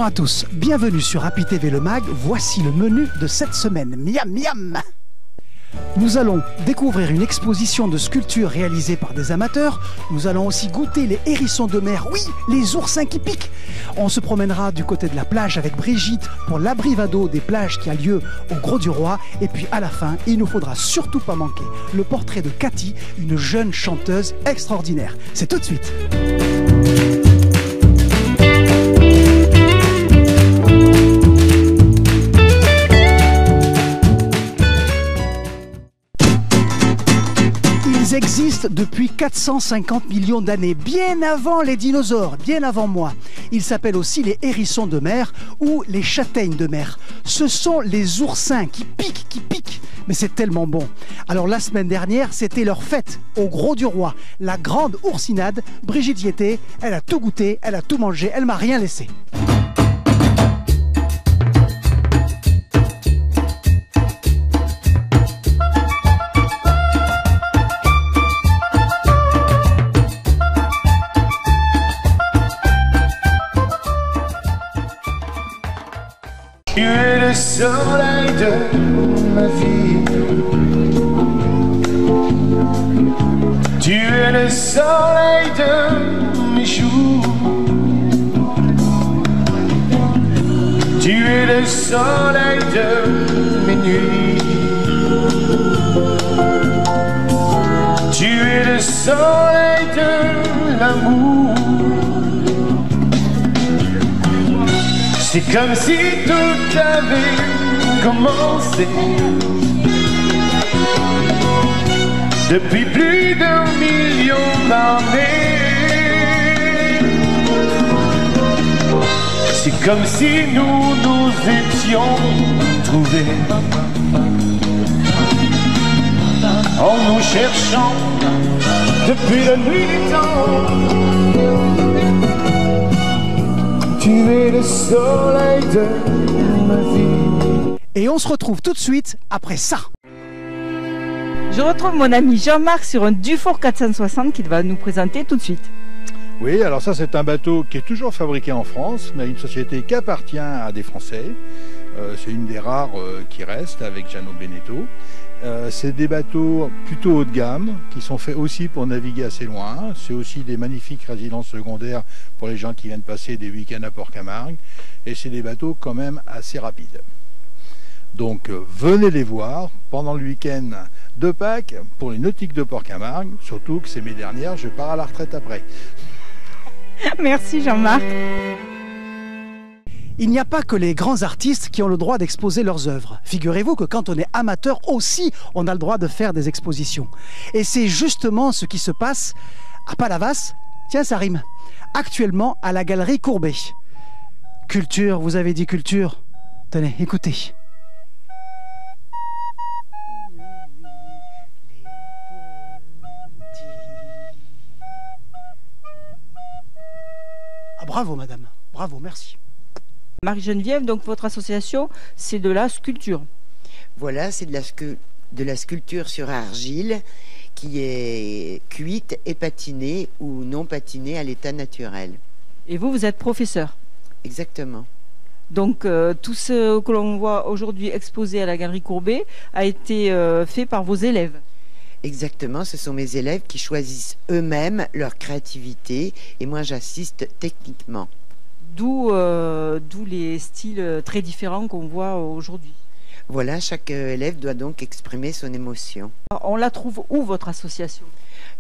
à tous, bienvenue sur Happy TV Le Mag, voici le menu de cette semaine. Miam miam! Nous allons découvrir une exposition de sculptures réalisées par des amateurs. Nous allons aussi goûter les hérissons de mer, oui, les oursins qui piquent. On se promènera du côté de la plage avec Brigitte pour l'abrivado des plages qui a lieu au Gros du Roi. Et puis à la fin, il nous faudra surtout pas manquer le portrait de Cathy, une jeune chanteuse extraordinaire. C'est tout de suite. Ils existent depuis 450 millions d'années, bien avant les dinosaures, bien avant moi. Ils s'appellent aussi les hérissons de mer ou les châtaignes de mer. Ce sont les oursins qui piquent, mais c'est tellement bon. Alors la semaine dernière, c'était leur fête au Gros du Roi, la grande oursinade. Brigitte y était, elle a tout goûté, elle a tout mangé, elle m'a rien laissé. Tu es le soleil de ma vie. Tu es le soleil de mes jours. Tu es le soleil de mes nuits. Tu es le soleil de l'amour. C'est comme si tout avait commencé depuis plus d'1 million d'années. C'est comme si nous nous étions trouvés en nous cherchant depuis la nuit du temps. Tu es le soleil de ma vie. Et on se retrouve tout de suite après ça. Je retrouve mon ami Jean-Marc sur un Dufour 460 qu'il va nous présenter tout de suite. Oui, alors ça c'est un bateau qui est toujours fabriqué en France, mais une société qui appartient à des Français. C'est une des rares qui reste avec Giano Beneteau. C'est des bateaux plutôt haut de gamme qui sont faits aussi pour naviguer assez loin. C'est aussi des magnifiques résidences secondaires pour les gens qui viennent passer des week-ends à Port-Camargue. Et c'est des bateaux quand même assez rapides. Donc venez les voir pendant le week-end de Pâques pour les nautiques de Port-Camargue. Surtout que c'est mes dernières, je pars à la retraite après. Merci Jean-Marc. Il n'y a pas que les grands artistes qui ont le droit d'exposer leurs œuvres. Figurez-vous que quand on est amateur aussi, on a le droit de faire des expositions. Et c'est justement ce qui se passe à Palavas, tiens ça rime, actuellement à la galerie Courbet. Culture, vous avez dit culture. Tenez, écoutez. Ah, bravo madame, bravo, merci. Marie-Geneviève, donc votre association, c'est de la sculpture. Voilà, c'est de la sculpture sur argile qui est cuite et patinée ou non patinée à l'état naturel. Et vous êtes professeur. Exactement. Donc tout ce que l'on voit aujourd'hui exposé à la Galerie Courbet a été fait par vos élèves. Exactement, ce sont mes élèves qui choisissent eux-mêmes leur créativité et moi j'assiste techniquement. D'où les styles très différents qu'on voit aujourd'hui. Voilà, chaque élève doit donc exprimer son émotion. On la trouve où, votre association?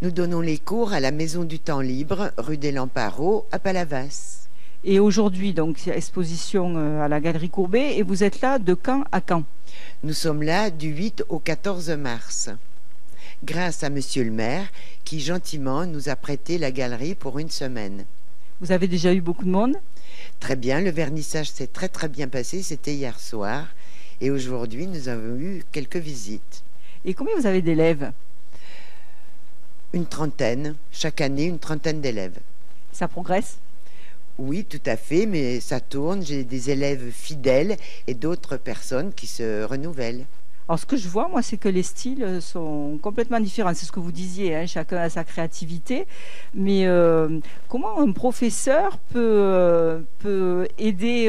Nous donnons les cours à la Maison du Temps Libre, rue des Lamparots, à Palavas. Et aujourd'hui, donc, exposition à la Galerie Courbet, et vous êtes là de quand à quand? Nous sommes là du 8 au 14 mars. Grâce à Monsieur le maire, qui gentiment nous a prêté la galerie pour une semaine. Vous avez déjà eu beaucoup de monde? Très bien, le vernissage s'est très bien passé, c'était hier soir. Et aujourd'hui, nous avons eu quelques visites. Et combien vous avez d'élèves? Une trentaine, chaque année une trentaine d'élèves. Ça progresse? Oui, tout à fait, mais ça tourne. J'ai des élèves fidèles et d'autres personnes qui se renouvellent. Alors, ce que je vois, moi, c'est que les styles sont complètement différents. C'est ce que vous disiez, hein, chacun a sa créativité. Mais comment un professeur peut aider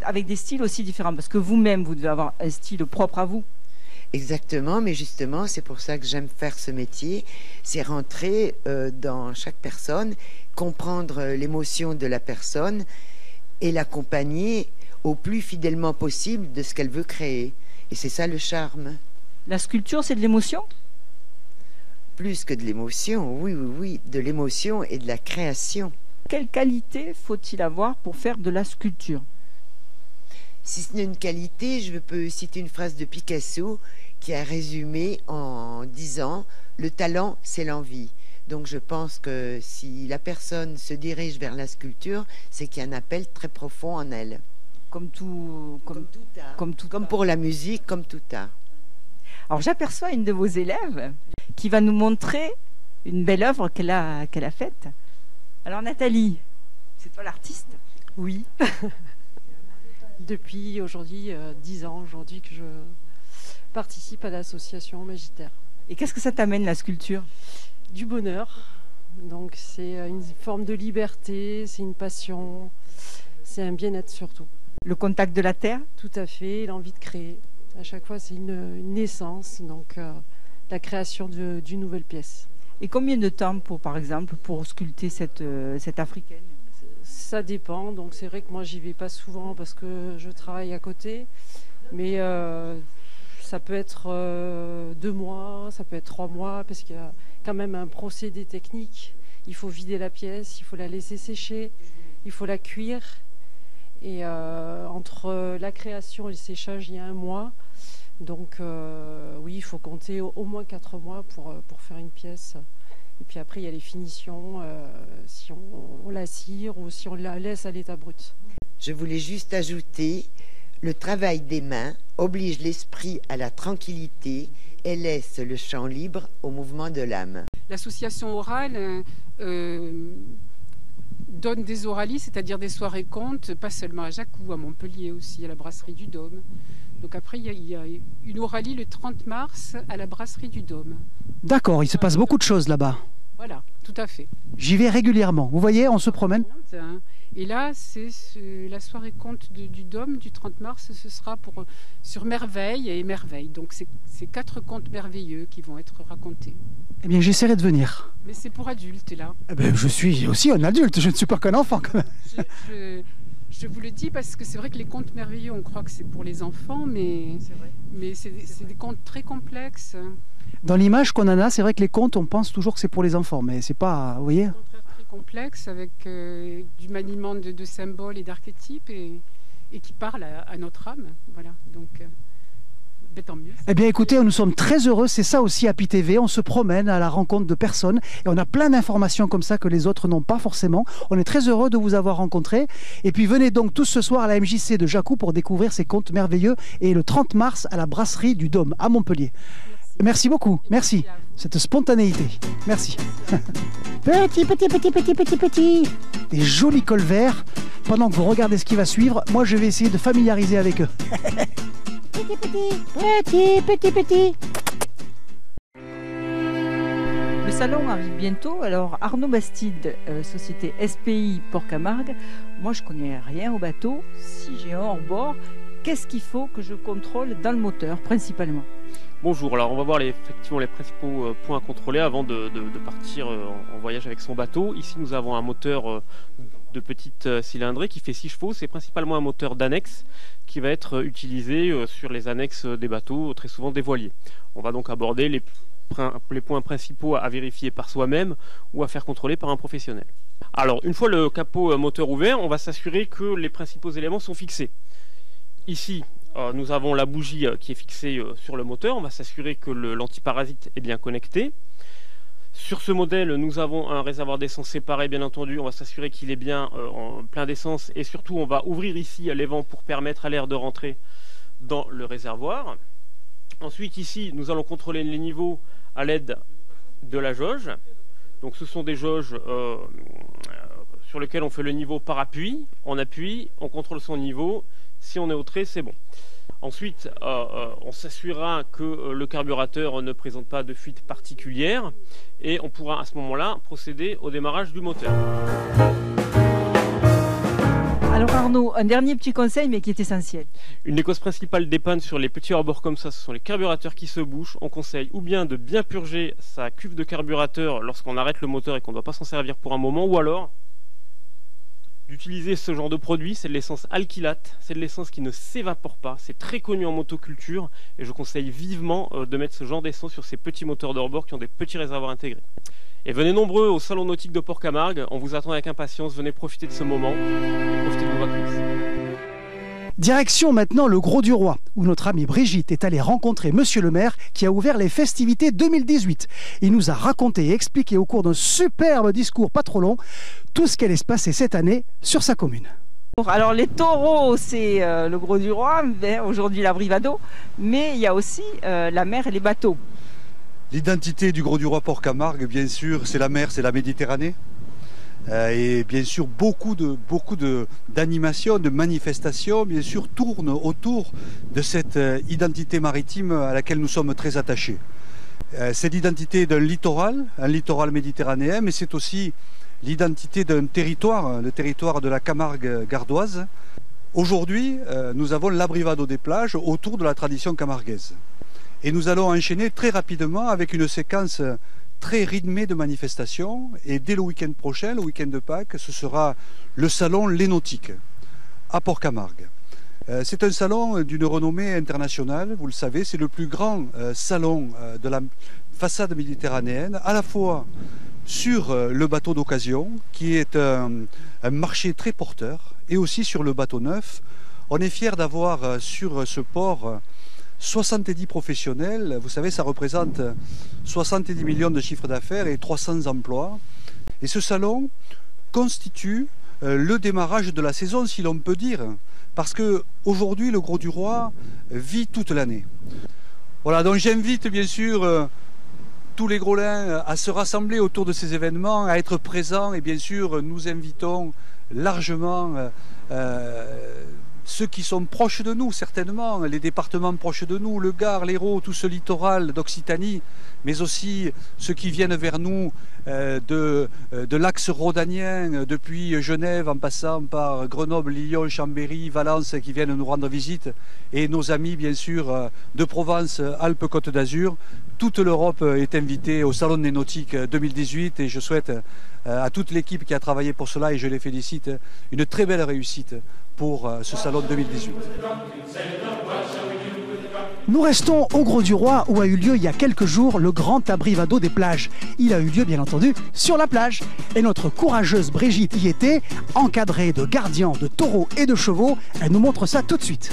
avec des styles aussi différents? Parce que vous-même, vous devez avoir un style propre à vous. Exactement, mais justement, c'est pour ça que j'aime faire ce métier. C'est rentrer dans chaque personne, comprendre l'émotion de la personne et l'accompagner au plus fidèlement possible de ce qu'elle veut créer. Et c'est ça le charme. La sculpture, c'est de l'émotion? Plus que de l'émotion, oui, oui, oui, de l'émotion et de la création. Quelle qualité faut-il avoir pour faire de la sculpture? Si ce n'est une qualité, je peux citer une phrase de Picasso qui a résumé en disant « Le talent, c'est l'envie ». Donc je pense que si la personne se dirige vers la sculpture, c'est qu'il y a un appel très profond en elle. Comme tout art. Comme pour la musique, comme tout art. Alors j'aperçois une de vos élèves qui va nous montrer une belle œuvre qu'elle a faite. Alors Nathalie, c'est toi l'artiste? Oui. Depuis aujourd'hui 10 ans aujourd'hui que je participe à l'association Magitaire. Et qu'est-ce que ça t'amène, la sculpture? Du bonheur. Donc c'est une forme de liberté, c'est une passion, c'est un bien-être surtout. Le contact de la terre? Tout à fait, l'envie de créer. À chaque fois, c'est une naissance, donc la création d'une nouvelle pièce. Et combien de temps, par exemple, pour sculpter cette africaine? Ça dépend, donc c'est vrai que moi, j'y vais pas souvent parce que je travaille à côté, mais ça peut être 2 mois, ça peut être 3 mois, parce qu'il y a quand même un procédé technique. Il faut vider la pièce, il faut la laisser sécher, il faut la cuire. Et entre la création et le séchage, il y a 1 mois. Donc oui, il faut compter au moins 4 mois pour faire une pièce. Et puis après, il y a les finitions, si on la cire ou si on la laisse à l'état brut. Je voulais juste ajouter, le travail des mains oblige l'esprit à la tranquillité et laisse le champ libre au mouvement de l'âme. L'association orale donne des oralies, c'est-à-dire des soirées contes, pas seulement à Jacou, à Montpellier aussi, à la brasserie du Dôme. Donc après, il y a une oralie le 30 mars à la brasserie du Dôme. D'accord, il se passe beaucoup de choses là-bas. Voilà, tout à fait. J'y vais régulièrement. Vous voyez, on se promène. Et là, c'est la soirée conte du Dôme du 30 mars, ce sera sur Merveille et Merveille. Donc c'est 4 contes merveilleux qui vont être racontés. Eh bien, j'essaierai de venir. Mais c'est pour adultes, là. Eh bien, je suis aussi un adulte, je ne suis pas qu'un enfant quand même. Je vous le dis parce que c'est vrai que les contes merveilleux, on croit que c'est pour les enfants, mais c'est des contes très complexes. Dans l'image qu'on en a, c'est vrai que les contes, on pense toujours que c'est pour les enfants, mais c'est pas, vous voyez. Au contraire, très complexe, avec du maniement de symboles et d'archétypes, et qui parlent à notre âme. Voilà, donc tant mieux. Eh bien écoutez, nous sommes très heureux, c'est ça aussi Happy TV, on se promène à la rencontre de personnes et on a plein d'informations comme ça que les autres n'ont pas forcément. On est très heureux de vous avoir rencontrés et puis venez donc tous ce soir à la MJC de Jacou pour découvrir ces contes merveilleux et le 30 mars à la brasserie du Dôme à Montpellier. Merci beaucoup, merci, cette spontanéité, merci. Petit. Des jolis cols verts. Pendant que vous regardez ce qui va suivre, moi je vais essayer de familiariser avec eux. Petit. Le salon arrive bientôt. Alors Arnaud Bastide, société SPI Port-Camargue. Moi je connais rien au bateau. Si j'ai un hors-bord, qu'est-ce qu'il faut que je contrôle dans le moteur principalement? Bonjour, alors on va voir effectivement les principaux points à contrôler avant de partir en voyage avec son bateau. Ici nous avons un moteur de petite cylindrée qui fait 6 chevaux. C'est principalement un moteur d'annexe qui va être utilisé sur les annexes des bateaux, très souvent des voiliers. On va donc aborder les points principaux à vérifier par soi-même ou à faire contrôler par un professionnel. Alors une fois le capot moteur ouvert, on va s'assurer que les principaux éléments sont fixés. Ici, nous avons la bougie qui est fixée sur le moteur. On va s'assurer que l'antiparasite est bien connecté. Sur ce modèle, nous avons un réservoir d'essence séparé, bien entendu. On va s'assurer qu'il est bien en plein d'essence. Et surtout, on va ouvrir ici les vents pour permettre à l'air de rentrer dans le réservoir. Ensuite, ici, nous allons contrôler les niveaux à l'aide de la jauge. Donc, ce sont des jauges sur lesquelles on fait le niveau par appui. On appuie, on contrôle son niveau. Si on est au trait, c'est bon. Ensuite, on s'assurera que le carburateur ne présente pas de fuite particulière et on pourra à ce moment-là procéder au démarrage du moteur. Alors Arnaud, un dernier petit conseil mais qui est essentiel. Une des causes principales des pannes sur les petits hors-bord comme ça, ce sont les carburateurs qui se bouchent. On conseille ou bien de bien purger sa cuve de carburateur lorsqu'on arrête le moteur et qu'on ne doit pas s'en servir pour un moment, ou alors d'utiliser ce genre de produit. C'est de l'essence alkylate, c'est de l'essence qui ne s'évapore pas, c'est très connu en motoculture et je conseille vivement de mettre ce genre d'essence sur ces petits moteurs de hors-bord qui ont des petits réservoirs intégrés. Et venez nombreux au Salon Nautique de Port-Camargue, on vous attend avec impatience, venez profiter de ce moment et profiter de vos vacances. Direction maintenant le Gros du Roi, où notre amie Brigitte est allée rencontrer Monsieur le maire qui a ouvert les festivités 2018. Il nous a raconté et expliqué au cours d'un superbe discours pas trop long tout ce qu'elle allait se passer cette année sur sa commune. Alors les taureaux, c'est le Gros du Roi, aujourd'hui la Brivado, mais il y a aussi la mer et les bateaux. L'identité du Gros du Roi Port-Camargue, bien sûr, c'est la mer, c'est la Méditerranée. Et bien sûr, beaucoup d'animations, de manifestations, bien sûr, tournent autour de cette identité maritime à laquelle nous sommes très attachés. C'est l'identité d'un littoral, un littoral méditerranéen, mais c'est aussi l'identité d'un territoire, le territoire de la Camargue gardoise. Aujourd'hui, nous avons l'abrivado des plages autour de la tradition camarguaise. Et nous allons enchaîner très rapidement avec une séquence très rythmée de manifestations. Et dès le week-end prochain, le week-end de Pâques, ce sera le salon Les Nautiques à Port-Camargue. C'est un salon d'une renommée internationale, vous le savez, c'est le plus grand salon de la façade méditerranéenne, à la fois sur le bateau d'occasion, qui est un marché très porteur, et aussi sur le bateau neuf. On est fiers d'avoir sur ce port 70 professionnels, vous savez, ça représente 70 millions de chiffre d'affaires et 300 emplois. Et ce salon constitue le démarrage de la saison, si l'on peut dire, parce qu'aujourd'hui, le Gros du Roi vit toute l'année. Voilà, donc j'invite bien sûr tous les Grolins à se rassembler autour de ces événements, à être présents, et bien sûr, nous invitons largement ceux qui sont proches de nous, certainement, les départements proches de nous, le Gard, l'Hérault, tout ce littoral d'Occitanie, mais aussi ceux qui viennent vers nous de l'axe rhodanien, depuis Genève, en passant par Grenoble, Lyon, Chambéry, Valence, qui viennent nous rendre visite, et nos amis, bien sûr, de Provence, Alpes-Côte d'Azur. Toute l'Europe est invitée au Salon des Nautiques 2018 et je souhaite à toute l'équipe qui a travaillé pour cela, et je les félicite, une très belle réussite pour ce Salon 2018. Nous restons au Gros du Roi où a eu lieu il y a quelques jours le grand abrivado des plages. Il a eu lieu bien entendu sur la plage. Et notre courageuse Brigitte y était, encadrée de gardiens, de taureaux et de chevaux. Elle nous montre ça tout de suite.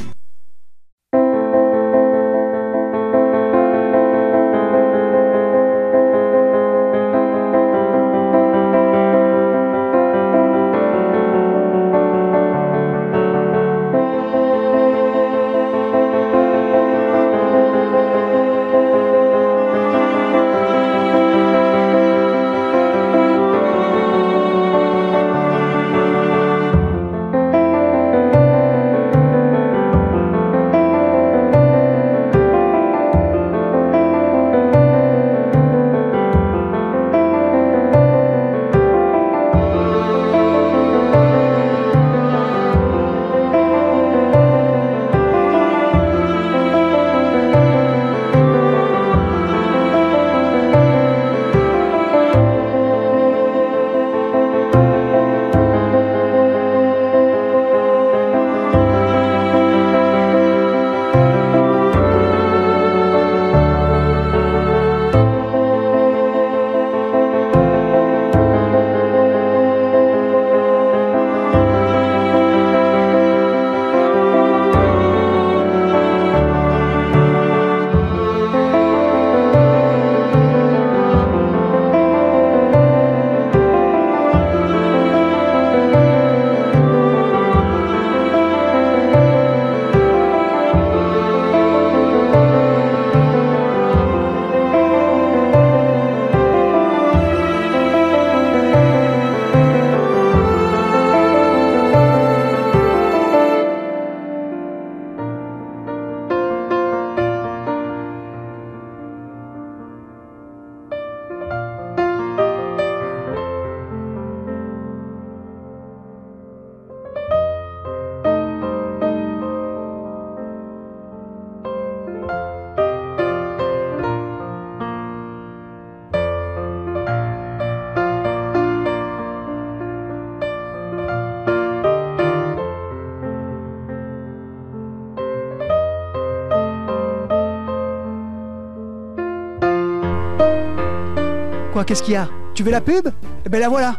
Quoi, qu'est-ce qu'il y a? Tu veux la pub? Eh ben la voilà.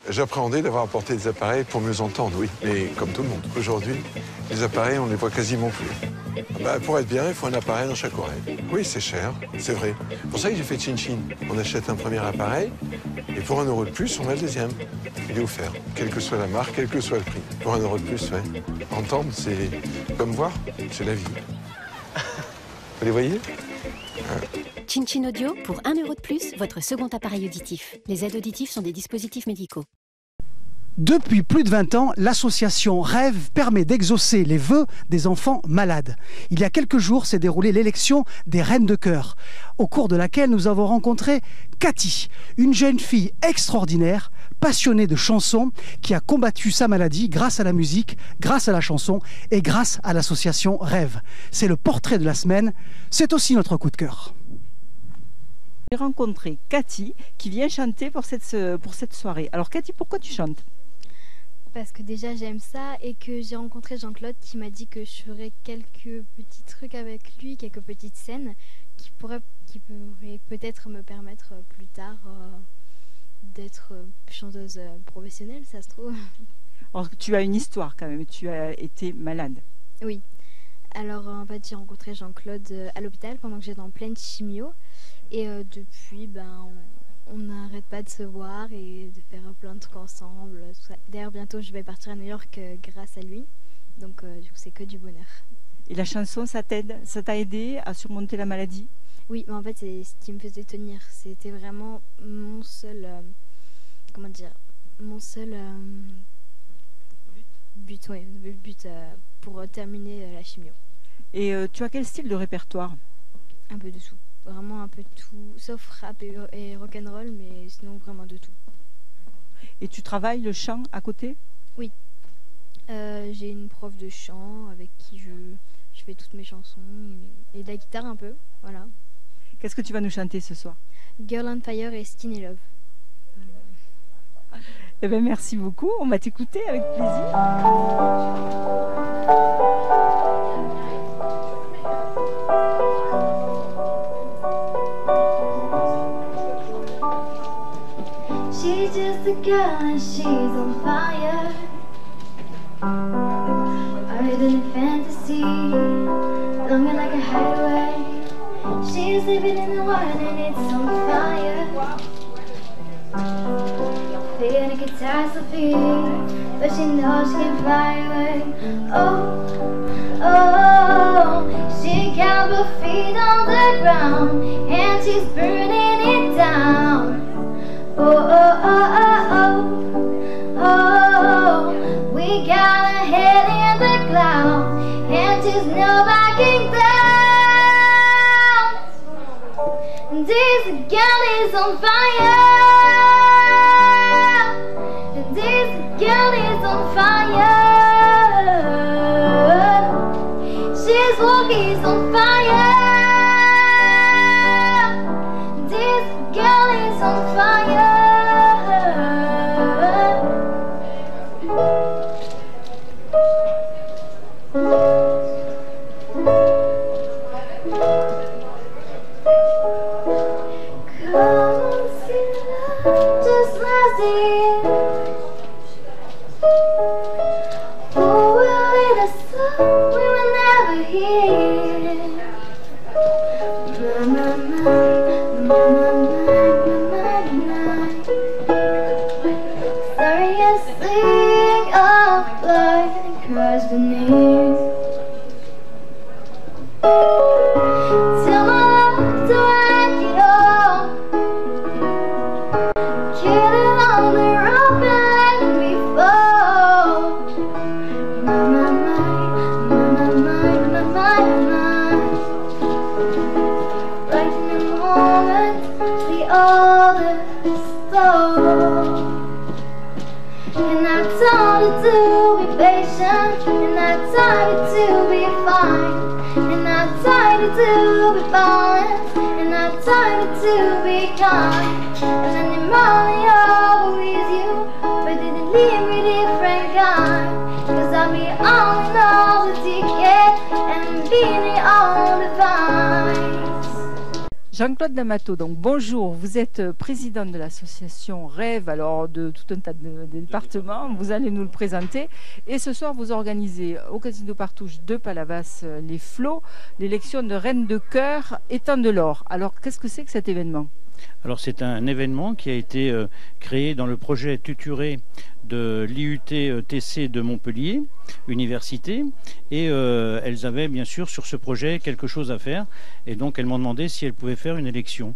J'appréhendais d'avoir apporté des appareils pour mieux entendre, oui. Mais comme tout le monde, aujourd'hui, les appareils, on ne les voit quasiment plus. Pour être bien, il faut un appareil dans chaque oreille. Oui, c'est cher, c'est vrai. C'est pour ça que j'ai fait Chin-Chin. On achète un premier appareil, et pour 1 € de plus, on a le deuxième. Il est offert, quelle que soit la marque, quel que soit le prix. Pour 1 € de plus, ouais. Entendre, c'est comme voir, c'est la vie. Vous les voyez? Chin-Chin Audio, pour 1 € de plus, votre second appareil auditif. Les aides auditives sont des dispositifs médicaux. Depuis plus de 20 ans, l'association Rêve permet d'exaucer les vœux des enfants malades. Il y a quelques jours s'est déroulée l'élection des Reines de Chœur, au cours de laquelle nous avons rencontré Cathy, une jeune fille extraordinaire, passionnée de chansons, qui a combattu sa maladie grâce à la musique, grâce à la chanson et grâce à l'association Rêve. C'est le portrait de la semaine, c'est aussi notre coup de cœur. J'ai rencontré Cathy qui vient chanter pour cette soirée. Alors Cathy, pourquoi tu chantes? Parce que déjà j'aime ça et que j'ai rencontré Jean-Claude qui m'a dit que je ferais quelques petits trucs avec lui, quelques petites scènes qui pourraient peut-être me permettre plus tard d'être chanteuse professionnelle, ça se trouve. Alors tu as une histoire quand même, tu as été malade. Oui, alors en fait j'ai rencontré Jean-Claude à l'hôpital pendant que j'étais en pleine chimio et depuis on n'arrête pas de se voir et de faire plein de trucs ensemble. D'ailleurs, bientôt, je vais partir à New York grâce à lui. Donc, du coup, c'est que du bonheur. Et la chanson, ça t'aide? Ça t'a aidé à surmonter la maladie? Oui, mais en fait, c'est ce qui me faisait tenir. C'était vraiment mon seul... mon seul but pour terminer la chimio. Et tu as quel style de répertoire? Un peu de tout. Vraiment un peu de tout, sauf rap et rock'n'roll, mais sinon vraiment de tout. Et tu travailles le chant à côté? Oui. J'ai une prof de chant avec qui je fais toutes mes chansons et de la guitare un peu, voilà. Qu'est-ce que tu vas nous chanter ce soir? Girl on Fire et Skinny Love. Eh bien, merci beaucoup, on va t'écouter avec plaisir. She's just a girl and she's on fire. Harder than a fantasy, longer like a highway. She's living in the world and it's on fire. Feeling a catastrophe, but she knows she can fly away. Oh, oh, she got her feet on the ground and she's burning it down. Oh, oh, oh, oh, oh, oh, we got her head in the clouds and she's no backing down. This girl is on fire. This girl is on fire. She's walking on fire. This girl is on fire. Jean-Claude D'Amato, donc bonjour, vous êtes président de l'association Rêve, alors de tout un tas de départements, vous allez nous le présenter. Et ce soir, vous organisez au Casino Partouche de Palavas les Flots, l'élection de Reine de Cœur étant de l'or. Alors, qu'est-ce que c'est que cet événement ? Alors c'est un événement qui a été créé dans le projet tuturé de l'IUT-TC de Montpellier, université, et elles avaient bien sûr sur ce projet quelque chose à faire, et donc elles m'ont demandé si elles pouvaient faire une élection.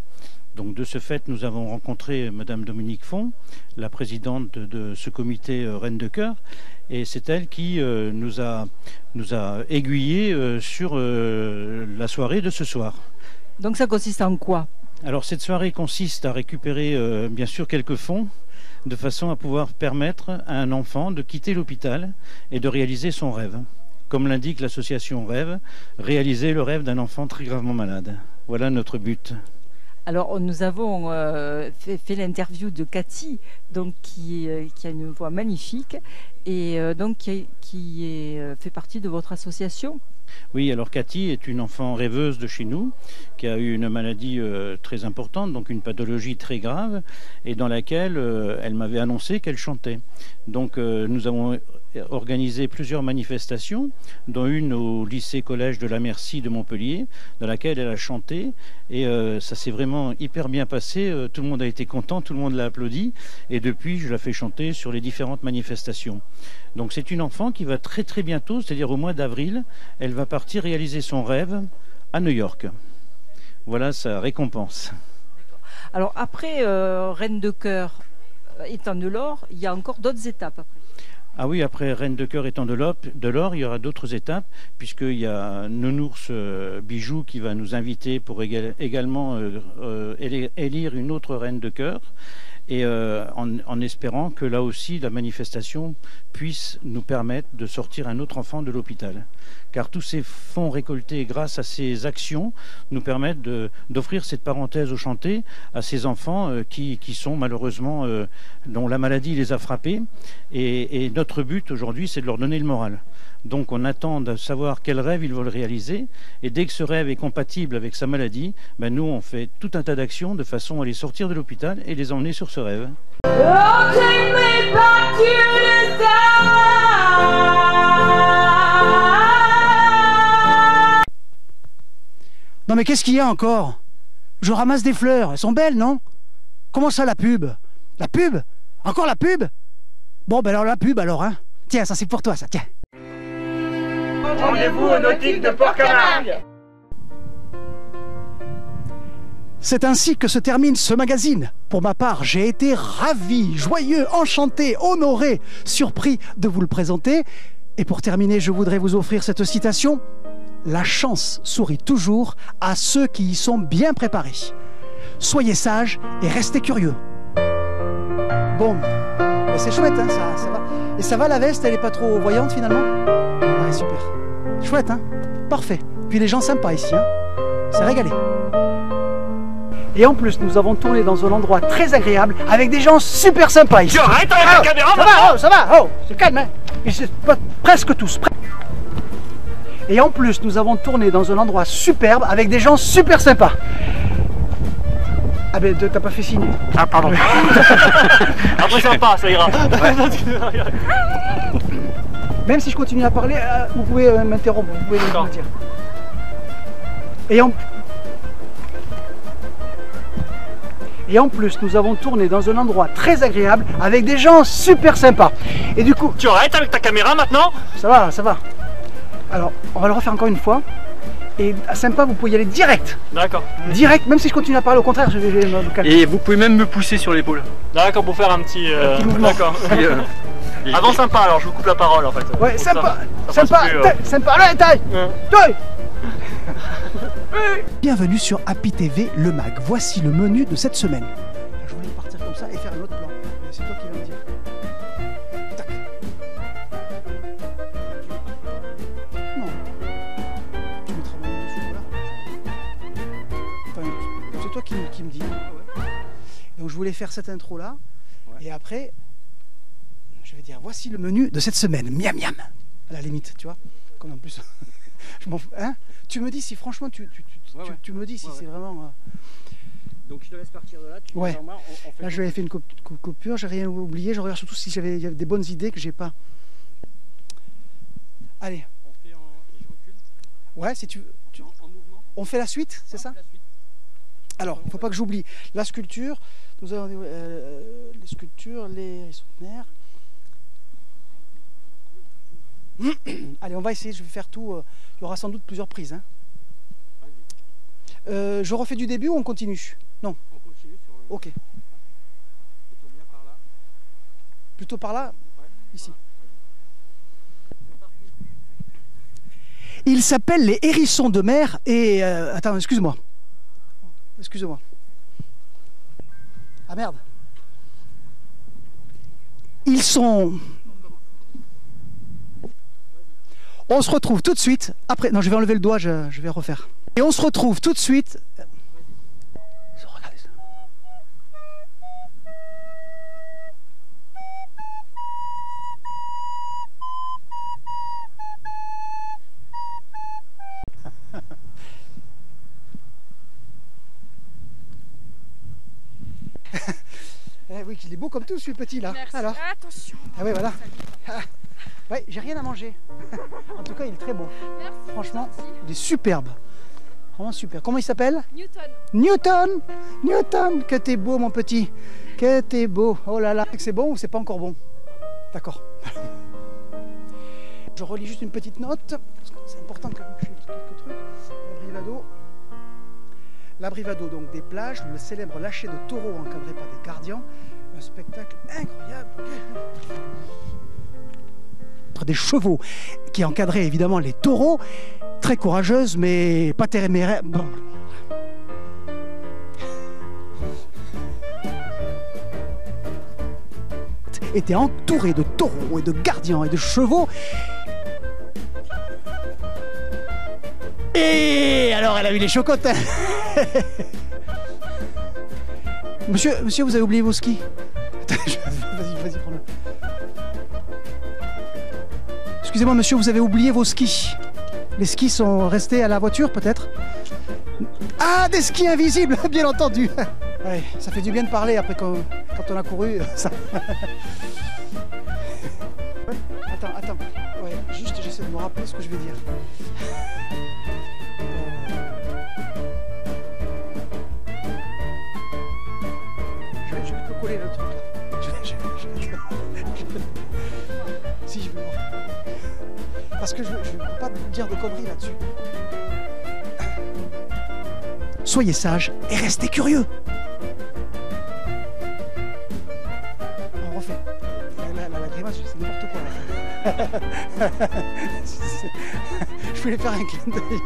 Donc de ce fait, nous avons rencontré Madame Dominique Font, la présidente de ce comité Reine de Cœur, et c'est elle qui nous a aiguillés sur la soirée de ce soir. Donc ça consiste en quoi ? Alors cette soirée consiste à récupérer bien sûr quelques fonds de façon à pouvoir permettre à un enfant de quitter l'hôpital et de réaliser son rêve. Comme l'indique l'association Rêve, réaliser le rêve d'un enfant très gravement malade. Voilà notre but. Alors nous avons fait l'interview de Cathy, donc, qui a une voix magnifique et donc qui fait partie de votre association. Oui, alors Cathy est une enfant rêveuse de chez nous, qui a eu une maladie très importante, donc une pathologie très grave, et dans laquelle elle m'avait annoncé qu'elle chantait. Donc nous avons organisé plusieurs manifestations, dont une au lycée-collège de la Merci de Montpellier, dans laquelle elle a chanté, et ça s'est vraiment hyper bien passé, tout le monde a été content, tout le monde l'a applaudi, et depuis je la fais chanter sur les différentes manifestations. Donc c'est une enfant qui va très très bientôt, c'est-à-dire au mois d'avril, elle va partir réaliser son rêve à New York. Voilà sa récompense. Alors après Reine de Cœur étant de l'or, il y a encore d'autres étapes après. Ah oui, après Reine de Cœur étant de l'or, il y aura d'autres étapes, puisqu'il y a Nounours Bijou qui va nous inviter pour également élire une autre Reine de Cœur, et en espérant que là aussi la manifestation puisse nous permettre de sortir un autre enfant de l'hôpital. Car tous ces fonds récoltés grâce à ces actions nous permettent d'offrir cette parenthèse au chanté à ces enfants qui sont malheureusement, dont la maladie les a frappés. Et notre but aujourd'hui, c'est de leur donner le moral. Donc on attend de savoir quel rêve ils veulent réaliser, et dès que ce rêve est compatible avec sa maladie, ben nous on fait tout un tas d'actions de façon à les sortir de l'hôpital et les emmener sur ce rêve. Non mais qu'est-ce qu'il y a encore? Je ramasse des fleurs, elles sont belles, non? Comment ça la pub? La pub? Encore la pub? Bon ben alors la pub alors, hein. Tiens, ça c'est pour toi ça, tiens. Rendez-vous au Nautique de Port-Camargue. C'est ainsi que se termine ce magazine. Pour ma part, j'ai été ravi, joyeux, enchanté, honoré, surpris de vous le présenter. Et pour terminer, je voudrais vous offrir cette citation. La chance sourit toujours à ceux qui y sont bien préparés. Soyez sages et restez curieux. Bon, c'est chouette, hein, ça va. Et ça va, la veste, elle est pas trop voyante finalement? Ouais, super. Chouette, hein? Parfait. Puis les gens sympas ici, hein? C'est régalé. Et en plus, nous avons tourné dans un endroit très agréable avec des gens super sympas ici. Arrête avec la caméra, ça va, oh, ça va, oh, c'est calme, hein? Et c'est presque tous. Et en plus, nous avons tourné dans un endroit superbe avec des gens super sympas. Ah ben, t'as pas fait signe. Ah, pardon. Après sympa, ça ira. Même si je continue à parler, vous pouvez m'interrompre, vous pouvez me dire. Et en plus, nous avons tourné dans un endroit très agréable avec des gens super sympas. Et du coup... Tu arrêtes avec ta caméra maintenant? Ça va, ça va. Alors, on va le refaire encore une fois. Et sympa, vous pouvez y aller direct. D'accord. Direct, même si je continue à parler, au contraire, je vais me calmer. Et vous pouvez même me pousser sur l'épaule. D'accord, pour faire un petit mouvement. D'accord. Avant sympa, alors je vous coupe la parole en fait. Ouais, sympa, sympa, sympa, allez, taille, taille. Bienvenue sur Happy TV, le mag. Voici le menu de cette semaine. Je voulais partir comme ça et faire un autre plan. C'est toi qui vas me dire. Tac. Non. Tu mettras mon dessus, voilà. Enfin, c'est toi qui me dis. Donc je voulais faire cette intro là. Et après, je vais dire, voici le menu de cette semaine. Miam miam. À la limite, tu vois. Comme en plus. Je m'en fous. Hein? Tu me dis si franchement tu me dis si c'est vraiment... Donc je te laisse partir de là, tu ouais. viens vers moi, on fait là je vais faire une coupure, j'ai rien oublié, je regarde surtout si il y avait des bonnes idées que j'ai pas. Allez. On fait et je recule. Ouais, si tu veux. En mouvement. On fait la suite, c'est ça? La suite. Alors, il ne faut pas que j'oublie la sculpture, nous avons les sculptures, les soutenaires. Allez, on va essayer, je vais faire tout, il y aura sans doute plusieurs prises. Hein. Je refais du début ou on continue? Non. On continue sur le... Ok. Plutôt bien par là. Plutôt par là? Ouais, ici. Voilà. Ils s'appellent les hérissons de mer et... attends, excuse-moi. Excuse-moi. Ah merde. Ils sont... On se retrouve tout de suite après... Non, je vais enlever le doigt, je vais refaire. Et on se retrouve tout de suite... Regardez ça. Eh oui, il est beau comme tout, ce petit là. Merci. Alors. Attention. Ah oui, voilà. Ah. Ouais, j'ai rien à manger. En tout cas, il est très beau. Merci. Franchement, il est superbe. Vraiment super. Comment il s'appelle? Newton. Newton. Newton, que t'es beau, mon petit. Que t'es beau. Oh là là. C'est bon ou c'est pas encore bon? D'accord. Je relis juste une petite note, parce que c'est important que je fasse quelques trucs. L'Abrivado, donc des plages, le célèbre lâcher de taureaux encadré par des gardiens. Un spectacle incroyable. Des chevaux qui encadraient évidemment les taureaux, très courageuse mais pas téméraire. Bon. Était entouré de taureaux et de gardiens et de chevaux. Et alors elle a eu les chocottes. Monsieur, vous avez oublié vos skis. Vas-y, prends-le. Excusez-moi, monsieur, vous avez oublié vos skis. Les skis sont restés à la voiture, peut-être? Ah, des skis invisibles, bien entendu. Ouais, ça fait du bien de parler après quand on a couru. Ça... Attends. Ouais, juste, j'essaie de me rappeler ce que je vais dire. Je peux coller le truc là. Si, je vais voir. Parce que je ne peux pas dire de conneries là-dessus. Soyez sages et restez curieux. On refait. La grimace, c'est n'importe quoi. Je voulais faire un clin d'œil.